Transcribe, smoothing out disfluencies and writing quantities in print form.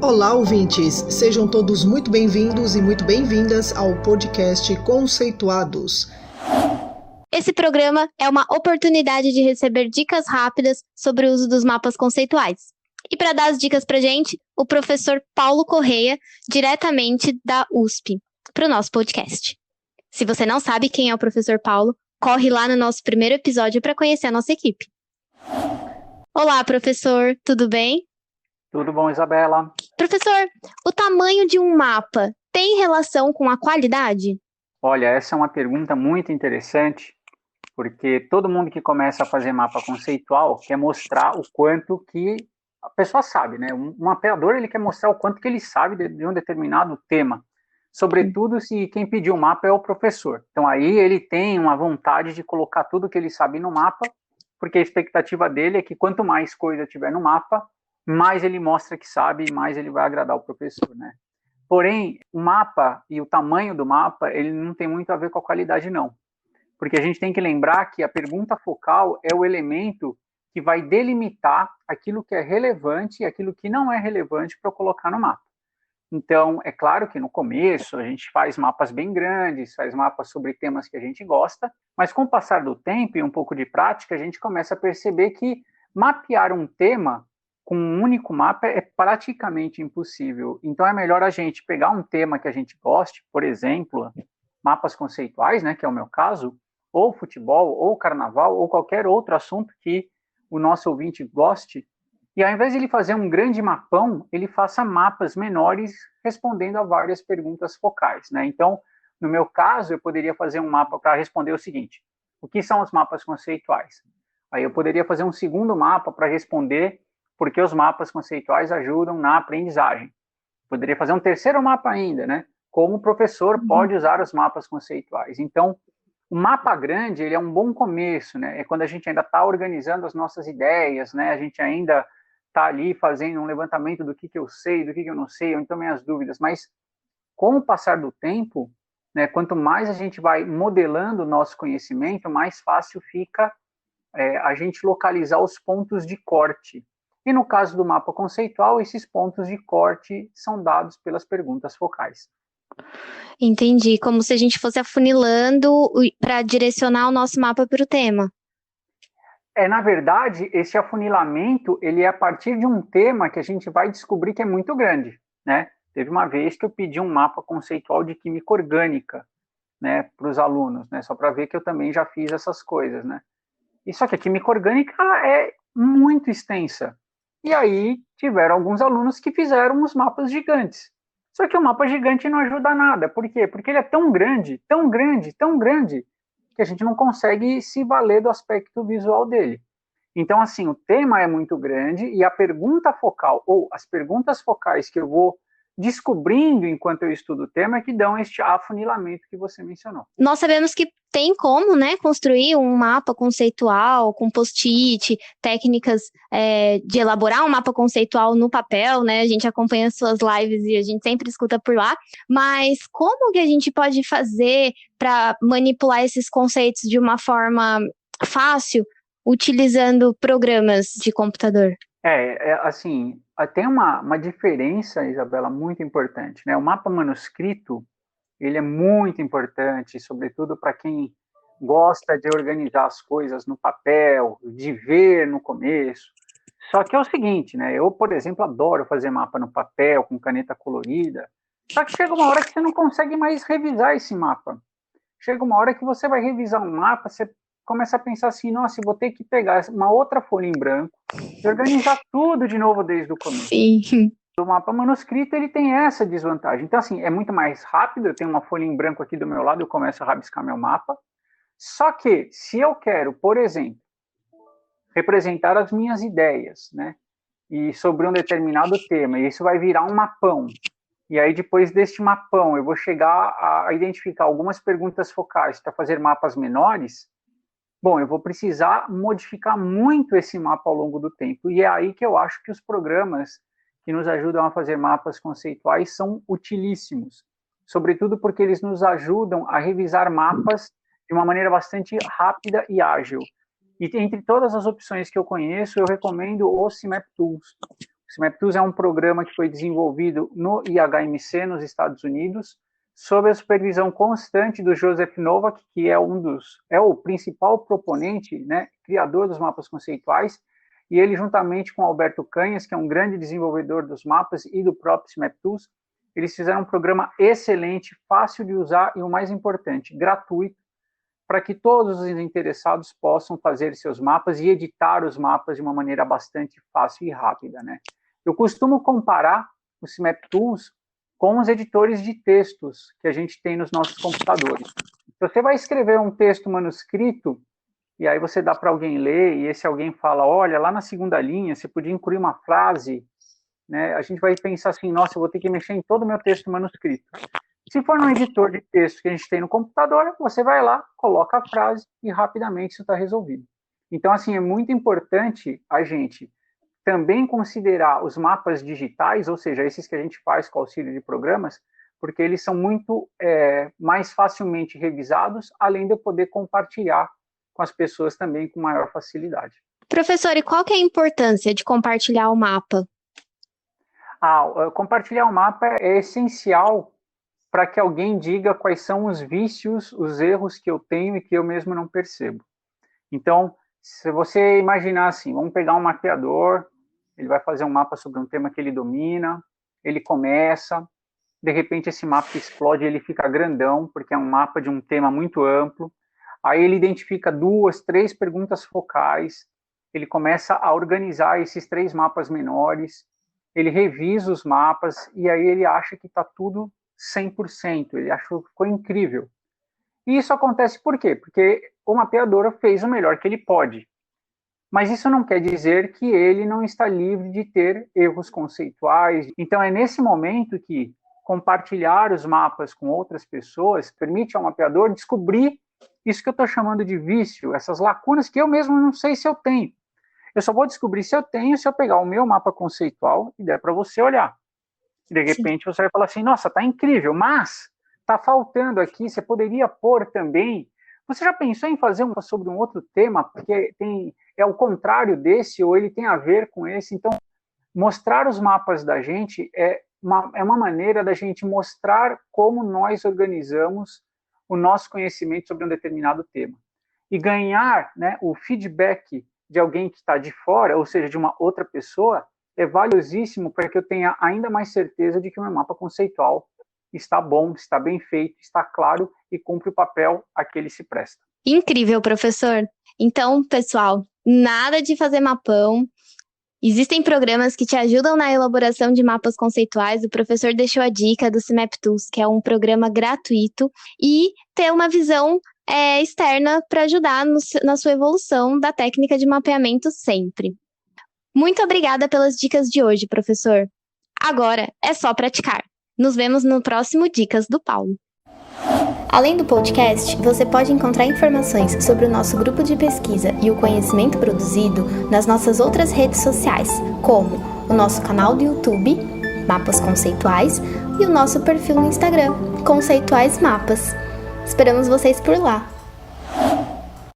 Olá, ouvintes! Sejam todos muito bem-vindos e muito bem-vindas ao podcast Conceituados. Esse programa é uma oportunidade de receber dicas rápidas sobre o uso dos mapas conceituais. E para dar as dicas para a gente, o professor Paulo Correia, diretamente da USP, para o nosso podcast. Se você não sabe quem é o professor Paulo, corre lá no nosso primeiro episódio para conhecer a nossa equipe. Olá, professor, tudo bem? Tudo bom, Isabela? Professor, o tamanho de um mapa tem relação com a qualidade? Olha, essa é uma pergunta muito interessante, porque todo mundo que começa a fazer mapa conceitual quer mostrar o quanto que a pessoa sabe, né? Um mapeador, ele quer mostrar o quanto que ele sabe de um determinado tema, sobretudo se quem pediu o mapa é o professor. Então aí ele tem uma vontade de colocar tudo que ele sabe no mapa, porque a expectativa dele é que quanto mais coisa tiver no mapa, mais ele mostra que sabe, mais ele vai agradar o professor, né? Porém, o mapa e o tamanho do mapa, ele não tem muito a ver com a qualidade, não. Porque a gente tem que lembrar que a pergunta focal é o elemento que vai delimitar aquilo que é relevante e aquilo que não é relevante para colocar no mapa. Então, é claro que no começo a gente faz mapas bem grandes, faz mapas sobre temas que a gente gosta, mas com o passar do tempo e um pouco de prática, a gente começa a perceber que mapear um tema com um único mapa é praticamente impossível. Então é melhor a gente pegar um tema que a gente goste, por exemplo, mapas conceituais, né, que é o meu caso, ou futebol, ou carnaval, ou qualquer outro assunto que o nosso ouvinte goste, e ao invés de ele fazer um grande mapão, ele faça mapas menores respondendo a várias perguntas focais, né? Então, no meu caso, eu poderia fazer um mapa para responder o seguinte: o que são os mapas conceituais? Aí eu poderia fazer um segundo mapa para responder porque os mapas conceituais ajudam na aprendizagem. Poderia fazer um terceiro mapa ainda, né? Como o professor pode usar os mapas conceituais. Então, o mapa grande, ele é um bom começo, né? É quando a gente ainda está organizando as nossas ideias, né? A gente ainda está ali fazendo um levantamento do que eu sei, do que eu não sei, ou então minhas dúvidas. Mas, com o passar do tempo, né, quanto mais a gente vai modelando o nosso conhecimento, mais fácil fica a gente localizar os pontos de corte. E no caso do mapa conceitual, esses pontos de corte são dados pelas perguntas focais. Entendi, como se a gente fosse afunilando para direcionar o nosso mapa para o tema. Na verdade, esse afunilamento, ele é a partir de um tema que a gente vai descobrir que é muito grande, né? Teve uma vez que eu pedi um mapa conceitual de química orgânica, né, para os alunos, né, só para ver que eu também já fiz essas coisas, né? E só que a química orgânica é muito extensa. E aí tiveram alguns alunos que fizeram os mapas gigantes. Só que o mapa gigante não ajuda nada. Por quê? Porque ele é tão grande, tão grande, tão grande, que a gente não consegue se valer do aspecto visual dele. Então, assim, o tema é muito grande e a pergunta focal, ou as perguntas focais que eu vou descobrindo enquanto eu estudo o tema é que dão este afunilamento que você mencionou. Nós sabemos que tem como, né, construir um mapa conceitual com post-it, técnicas de elaborar um mapa conceitual no papel, né? A gente acompanha as suas lives e a gente sempre escuta por lá. Mas como que a gente pode fazer para manipular esses conceitos de uma forma fácil, utilizando programas de computador? Assim, tem uma diferença, Isabela, muito importante, né? O mapa manuscrito, ele é muito importante, sobretudo para quem gosta de organizar as coisas no papel, de ver no começo. Só que é o seguinte, né? Eu, por exemplo, adoro fazer mapa no papel, com caneta colorida. Só que chega uma hora que você não consegue mais revisar esse mapa. Chega uma hora que você vai revisar um mapa, você começa a pensar assim, nossa, eu vou ter que pegar uma outra folha em branco e organizar tudo de novo desde o começo. Sim. O mapa manuscrito, ele tem essa desvantagem. Então, assim, é muito mais rápido, eu tenho uma folha em branco aqui do meu lado, eu começo a rabiscar meu mapa. Só que, se eu quero, por exemplo, representar as minhas ideias, né, e sobre um determinado tema, e isso vai virar um mapão, e aí depois deste mapão eu vou chegar a identificar algumas perguntas focais para fazer mapas menores, bom, eu vou precisar modificar muito esse mapa ao longo do tempo. E é aí que eu acho que os programas que nos ajudam a fazer mapas conceituais são utilíssimos, sobretudo porque eles nos ajudam a revisar mapas de uma maneira bastante rápida e ágil. E entre todas as opções que eu conheço, eu recomendo o CMap Tools. O O SMAP-TOOLS é um programa que foi desenvolvido no IHMC, nos Estados Unidos, sob a supervisão constante do Joseph Novak, que é o principal proponente, né, criador dos mapas conceituais, e ele, juntamente com Alberto Canhas, que é um grande desenvolvedor dos mapas e do próprio SMAP-TOOLS, eles fizeram um programa excelente, fácil de usar e, o mais importante, gratuito, para que todos os interessados possam fazer seus mapas e editar os mapas de uma maneira bastante fácil e rápida, né? Eu costumo comparar o SMAP-TOOLS com os editores de textos que a gente tem nos nossos computadores. Você vai escrever um texto manuscrito, e aí você dá para alguém ler, e esse alguém fala, olha, lá na segunda linha, você podia incluir uma frase, né? A gente vai pensar assim, nossa, eu vou ter que mexer em todo o meu texto manuscrito. Se for no editor de texto que a gente tem no computador, você vai lá, coloca a frase, e rapidamente isso está resolvido. Então, assim, é muito importante a gente também considerar os mapas digitais, ou seja, esses que a gente faz com auxílio de programas, porque eles são muito mais facilmente revisados, além de eu poder compartilhar com as pessoas também com maior facilidade. Professor, e qual que é a importância de compartilhar o mapa? Compartilhar o mapa é essencial para que alguém diga quais são os vícios, os erros que eu tenho e que eu mesmo não percebo. Então, se você imaginar assim, vamos pegar um mapeador, ele vai fazer um mapa sobre um tema que ele domina, ele começa, de repente esse mapa explode, ele fica grandão, porque é um mapa de um tema muito amplo, aí ele identifica 2, 3 perguntas focais, ele começa a organizar esses 3 mapas menores, ele revisa os mapas, e aí ele acha que está tudo 100%, ele achou que ficou incrível. E isso acontece por quê? Porque o mapeador fez o melhor que ele pode. Mas isso não quer dizer que ele não está livre de ter erros conceituais. Então é nesse momento que compartilhar os mapas com outras pessoas permite ao mapeador descobrir isso que eu estou chamando de vício, essas lacunas que eu mesmo não sei se eu tenho. Eu só vou descobrir se eu tenho se eu pegar o meu mapa conceitual e der para você olhar. E de repente você vai falar assim, nossa, tá incrível, mas tá faltando aqui, você poderia pôr também. Você já pensou em fazer sobre um outro tema, porque é o contrário desse, ou ele tem a ver com esse? Então, mostrar os mapas da gente é uma maneira da gente mostrar como nós organizamos o nosso conhecimento sobre um determinado tema. E ganhar, né, o feedback de alguém que está de fora, ou seja, de uma outra pessoa, é valiosíssimo para que eu tenha ainda mais certeza de que o meu mapa conceitual está bom, está bem feito, está claro e cumpre o papel a que ele se presta. Incrível, professor. Então, pessoal, nada de fazer mapão. Existem programas que te ajudam na elaboração de mapas conceituais. O professor deixou a dica do SMAP-TOOLS, que é um programa gratuito, e ter uma visão externa para ajudar na sua evolução da técnica de mapeamento sempre. Muito obrigada pelas dicas de hoje, professor. Agora é só praticar. Nos vemos no próximo Dicas do Paulo. Além do podcast, você pode encontrar informações sobre o nosso grupo de pesquisa e o conhecimento produzido nas nossas outras redes sociais, como o nosso canal do YouTube, Mapas Conceituais, e o nosso perfil no Instagram, Conceituais Mapas. Esperamos vocês por lá!